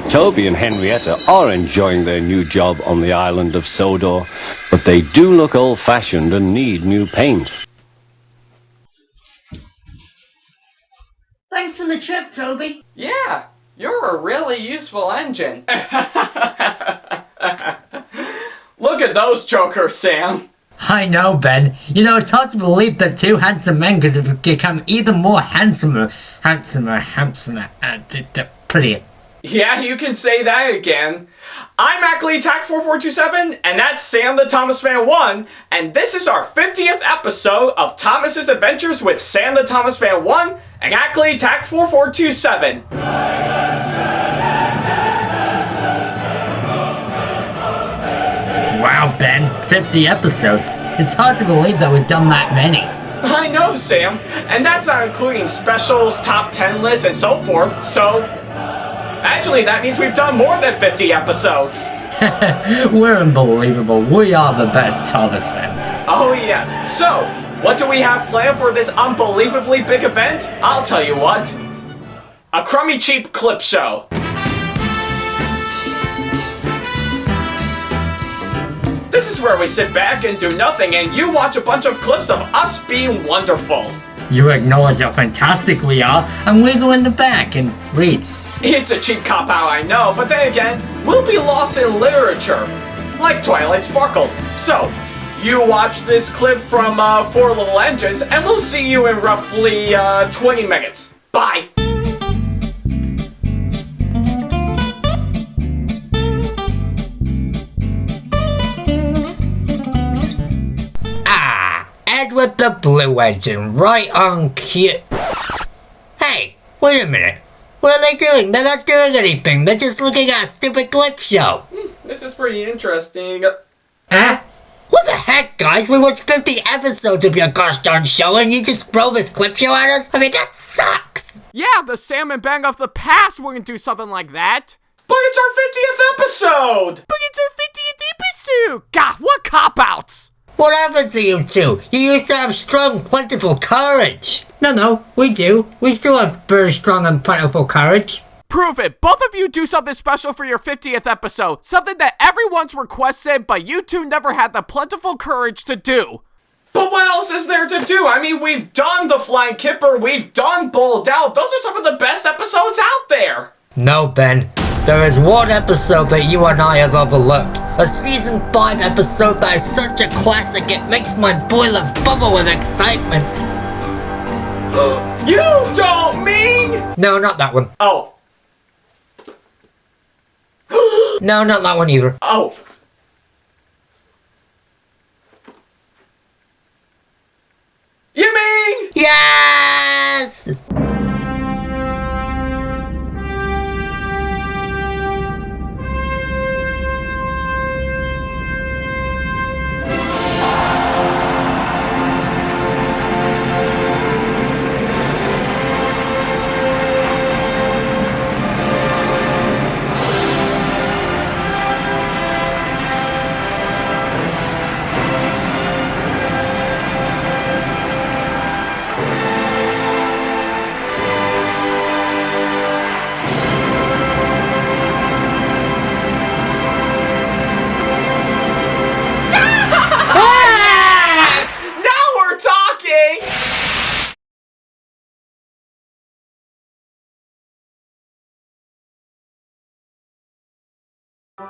Toby and Henrietta are enjoying their new job on the island of Sodor, but they do look old-fashioned and need new paint. Thanks for the trip, Toby. Yeah, you're a really useful engine. Look at those jokers, Sam. I know, Ben. You know, it's hard to believe that two handsome men could have become even more handsomer, prettier. Yeah, you can say that again. I'm Ackleyattack4427, and that's SamTheThomasFan1, and this is our 50th episode of Thomas's Adventures with SamTheThomasFan1 and Ackleyattack4427. Wow, Ben, 50 episodes. It's hard to believe that we've done that many. I know, Sam, and that's not including specials, top 10 lists, and so forth, so... Actually, that means we've done more than 50 episodes. We're unbelievable. We are the best Thomas fans. Oh, yes. So, what do we have planned for this unbelievably big event? I'll tell you what. A crummy cheap clip show. This is where we sit back and do nothing and you watch a bunch of clips of us being wonderful. You acknowledge how fantastic we are, and we go in the back and read. It's a cheap cop-out, I know, but then again, we'll be lost in literature, like Twilight Sparkle. So, you watch this clip from Four Little Engines, and we'll see you in roughly 20 minutes. Bye! Edward the Blue Engine, right on cue. Hey, wait a minute. What are they doing? They're not doing anything. They're just looking at a stupid clip show. This is pretty interesting. Huh? What the heck, guys? We watched 50 episodes of your gosh darn show and you just throw this clip show at us? I mean, that sucks. Yeah, the Sam and Bang of the past wouldn't do something like that. But it's our 50th episode! God, what cop-outs! What happened to you two? You used to have strong, plentiful courage. No, we do. We still have very strong and plentiful courage. Prove it. Both of you do something special for your 50th episode. Something that everyone's requested, but you two never had the plentiful courage to do. But what else is there to do? I mean, we've done The Flying Kipper, we've done Bowled Out. Those are some of the best episodes out there. No, Ben. There is one episode that you and I have overlooked. A season 5 episode that is such a classic it makes my boiler bubble with excitement. You don't mean... No, not that one. Oh. No, not that one either. Oh. You mean... Yes!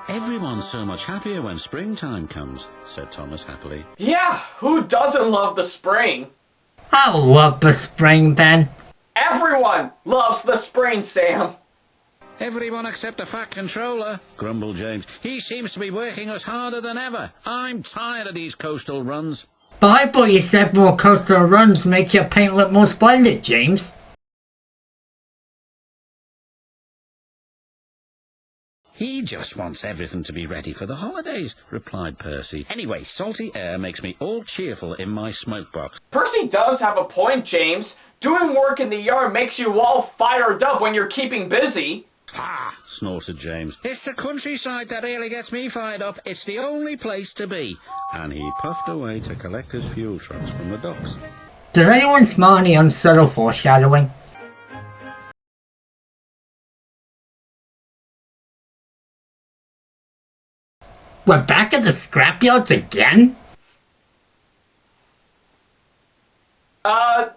Everyone's so much happier when springtime comes, said Thomas happily. Yeah, who doesn't love the spring? I love the spring, Ben. Everyone loves the spring, Sam. Everyone except the Fat Controller, grumbled James. He seems to be working us harder than ever. I'm tired of these coastal runs. But I thought you said more coastal runs make your paint look more splendid, James. He just wants everything to be ready for the holidays, replied Percy. Anyway, salty air makes me all cheerful in my smoke box. Percy does have a point, James. Doing work in the yard makes you all fired up when you're keeping busy. Ha! Snorted James. It's the countryside that really gets me fired up. It's the only place to be. And he puffed away to collect his fuel trucks from the docks. Does anyone smell any unsubtle foreshadowing? We're back at the scrapyards again?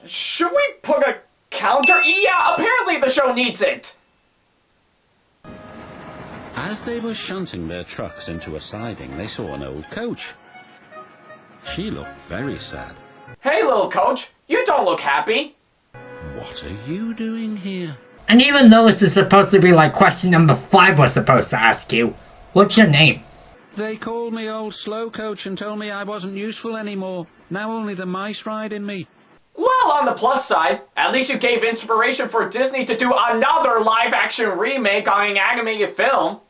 Should we put a counter? Yeah, apparently the show needs it. As they were shunting their trucks into a siding, they saw an old coach. She looked very sad. Hey, little coach, you don't look happy. What are you doing here? And even though this is supposed to be like question number 5 we're supposed to ask you, what's your name? They called me old slow coach and told me I wasn't useful anymore. Now only the mice ride in me. Well, on the plus side, at least you gave inspiration for Disney to do another live-action remake on an animated film.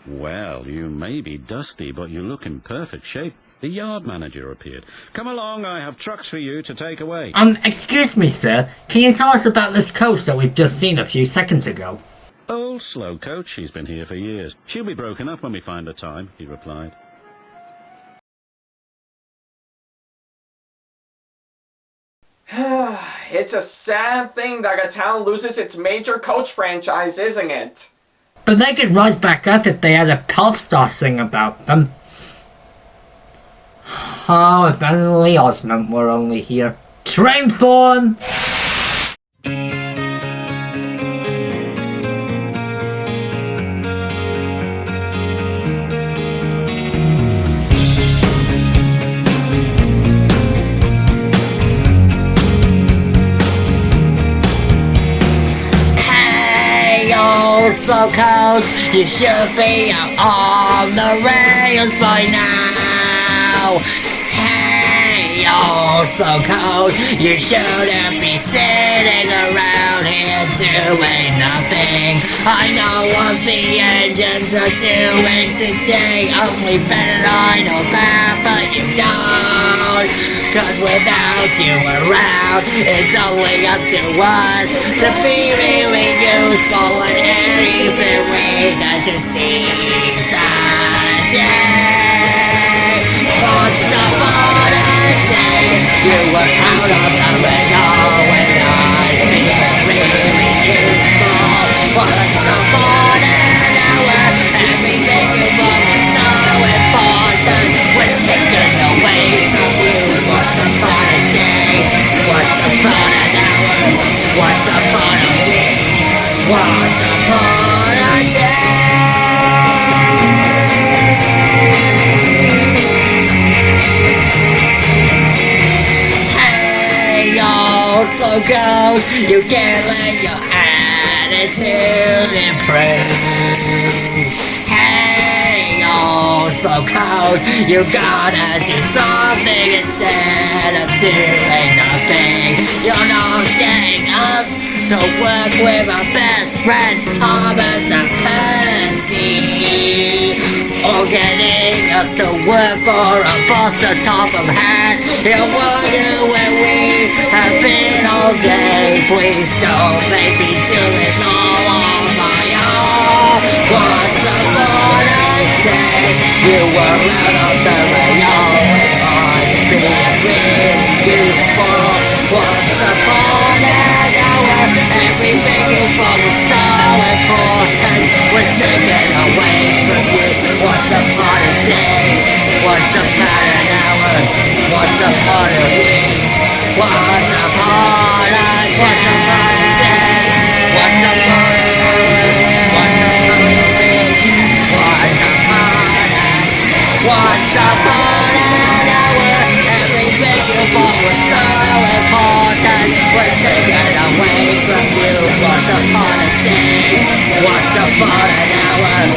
Well, you may be dusty, but you look in perfect shape. The yard manager appeared. Come along, I have trucks for you to take away. Excuse me, sir. Can you tell us about this coach that we've just seen a few seconds ago? Old slow coach, she's been here for years. She'll be broken up when we find a time, he replied. It's a sad thing that a town loses its major coach franchise, isn't it? But they could rise back up if they had a pop star sing about them. Oh, if only Osmond were only here. Train form! So cold, you should be on the rails by now. Hey, you're so cold, you shouldn't be sitting around here doing nothing. I know what the engines are doing today, only Ben and I know that, but you don't. Cause without you around, it's only up to us to be really useful in anything we got to see Sunday. Once upon a day, you were out of the radar when I was really useful. Once upon an hour, everything you thought was so important was taken away from you. Once upon a day, once upon an hour, once upon a week, once upon a day. Hey, you're so cold, you can't let your attitude improve. Hey, you're so cold, you gotta do something instead of doing nothing. You're not getting us to work with our best friends Thomas and Percy, or getting us to work for a boss on top of hand. You wonder where we have been all day. Please don't make me do this all on my own. Once upon a day, you were out of the radar. I'm being really useful. Once upon an hour, everything you thought was so important was taken away from you. Once upon a day, once upon an hour, once upon a week, once upon a day, once upon a week, once upon a week, once upon an hour, everything you thought was so important was taken away from you. Once upon a day, once upon an hour,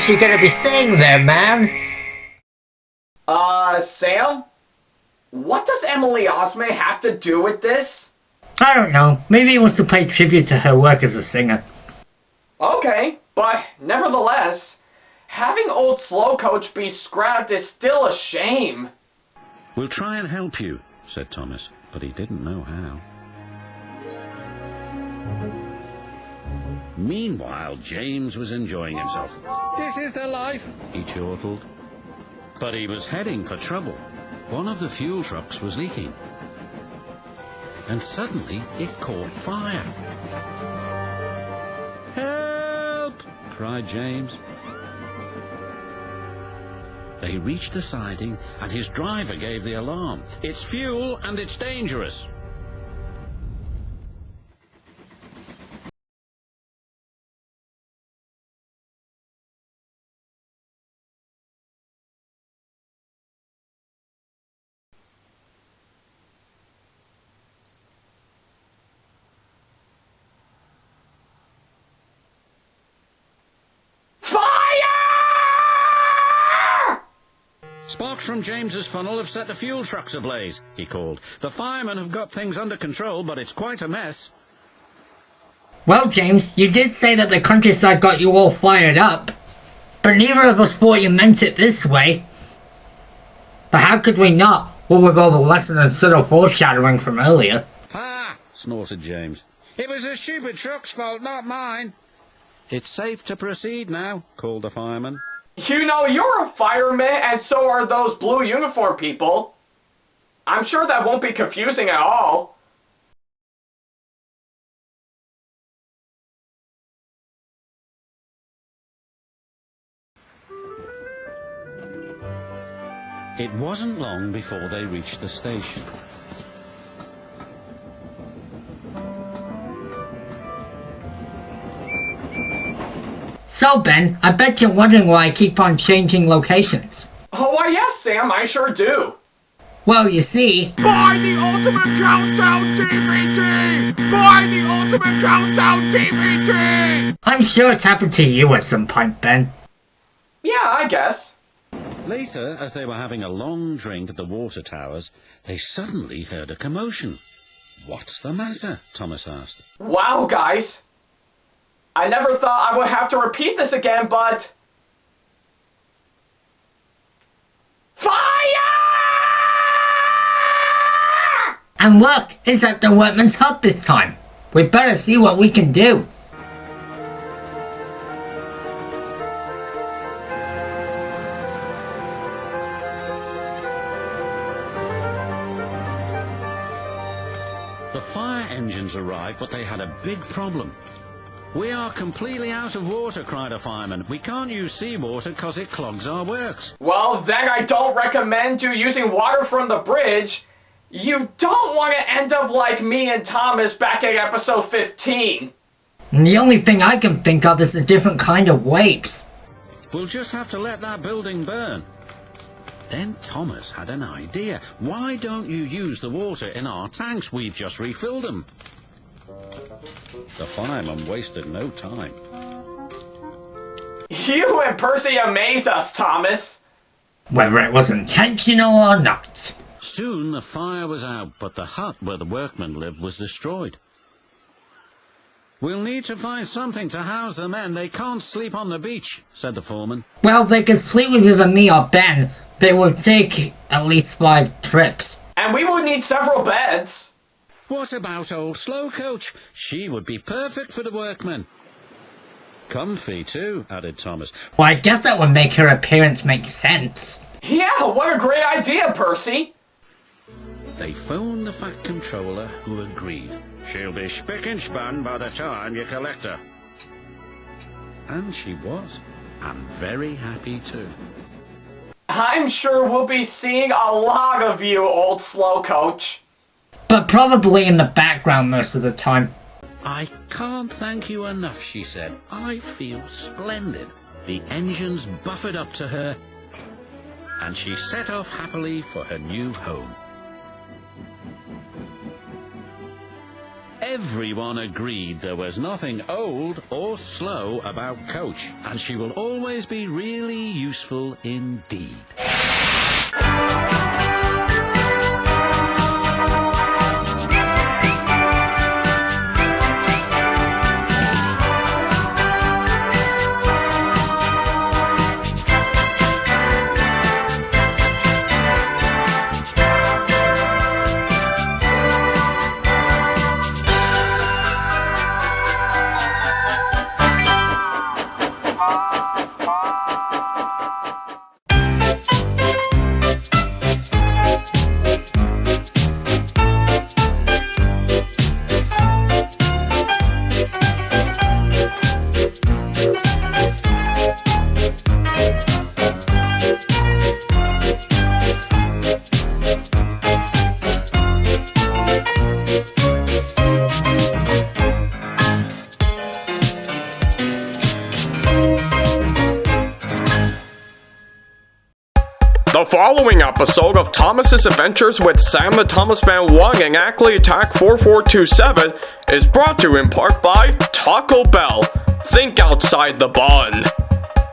voice you gonna be saying there, man? Sam? What does Emily Osme have to do with this? I don't know. Maybe he wants to pay tribute to her work as a singer. Okay, but nevertheless, having old Slowcoach be scrapped is still a shame. We'll try and help you, said Thomas, but he didn't know how. Meanwhile, James was enjoying himself. This is the life, he chortled. But he was heading for trouble. One of the fuel trucks was leaking. And suddenly it caught fire. Help! Cried James. They reached the siding and his driver gave the alarm. It's fuel and it's dangerous. Sparks from James's funnel have set the fuel trucks ablaze, he called. The firemen have got things under control, but it's quite a mess. Well, James, you did say that the countryside got you all fired up, but neither of us thought you meant it this way. But how could we not, what with all the lesson and subtle foreshadowing from earlier? Ha! Snorted James. It was the stupid truck's fault, not mine. It's safe to proceed now, called the fireman. You know, you're a fireman, and so are those blue uniform people. I'm sure that won't be confusing at all. It wasn't long before they reached the station. So, Ben, I bet you're wondering why I keep on changing locations. Oh, why yes, Sam, I sure do. Well, you see... Buy the Ultimate Countdown DVD! Buy the Ultimate Countdown DVD! I'm sure it's happened to you at some point, Ben. Yeah, I guess. Later, as they were having a long drink at the water towers, they suddenly heard a commotion. What's the matter? Thomas asked. Wow, guys. I never thought I would have to repeat this again, but... Fire! And look, it's at the workman's hut this time. We better see what we can do. The fire engines arrived, but they had a big problem. We are completely out of water, cried a fireman. We can't use seawater because it clogs our works. Well, then I don't recommend you using water from the bridge. You don't want to end up like me and Thomas back at episode 15. And the only thing I can think of is a different kind of waves. We'll just have to let that building burn. Then Thomas had an idea. Why don't you use the water in our tanks? We've just refilled them. The fireman wasted no time. You and Percy amaze us, Thomas. Whether it was intentional or not. Soon the fire was out, but the hut where the workmen lived was destroyed. We'll need to find something to house the men. They can't sleep on the beach, said the foreman. Well, they could sleep with either me or Ben, but it would take at least 5 trips. And we would need several beds. What about old Slowcoach? She would be perfect for the workmen. Comfy too, added Thomas. Well, I guess that would make her appearance make sense. Yeah, what a great idea, Percy. They phoned the Fat Controller, who agreed. She'll be spick and span by the time you collect her. And she was, and very happy too. I'm sure we'll be seeing a lot of you, old Slowcoach. But probably in the background most of the time. I can't thank you enough, she said. I feel splendid. The engines buffered up to her, and she set off happily for her new home. everyone agreed there was nothing old or slow about Coach, and she will always be really useful indeed. The following episode of Thomas's Adventures with SamTheThomasFan1 and Ackleyattack4427 is brought to you in part by Taco Bell, think outside the bun,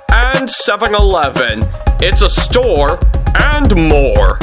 and 7-Eleven, it's a store, and more.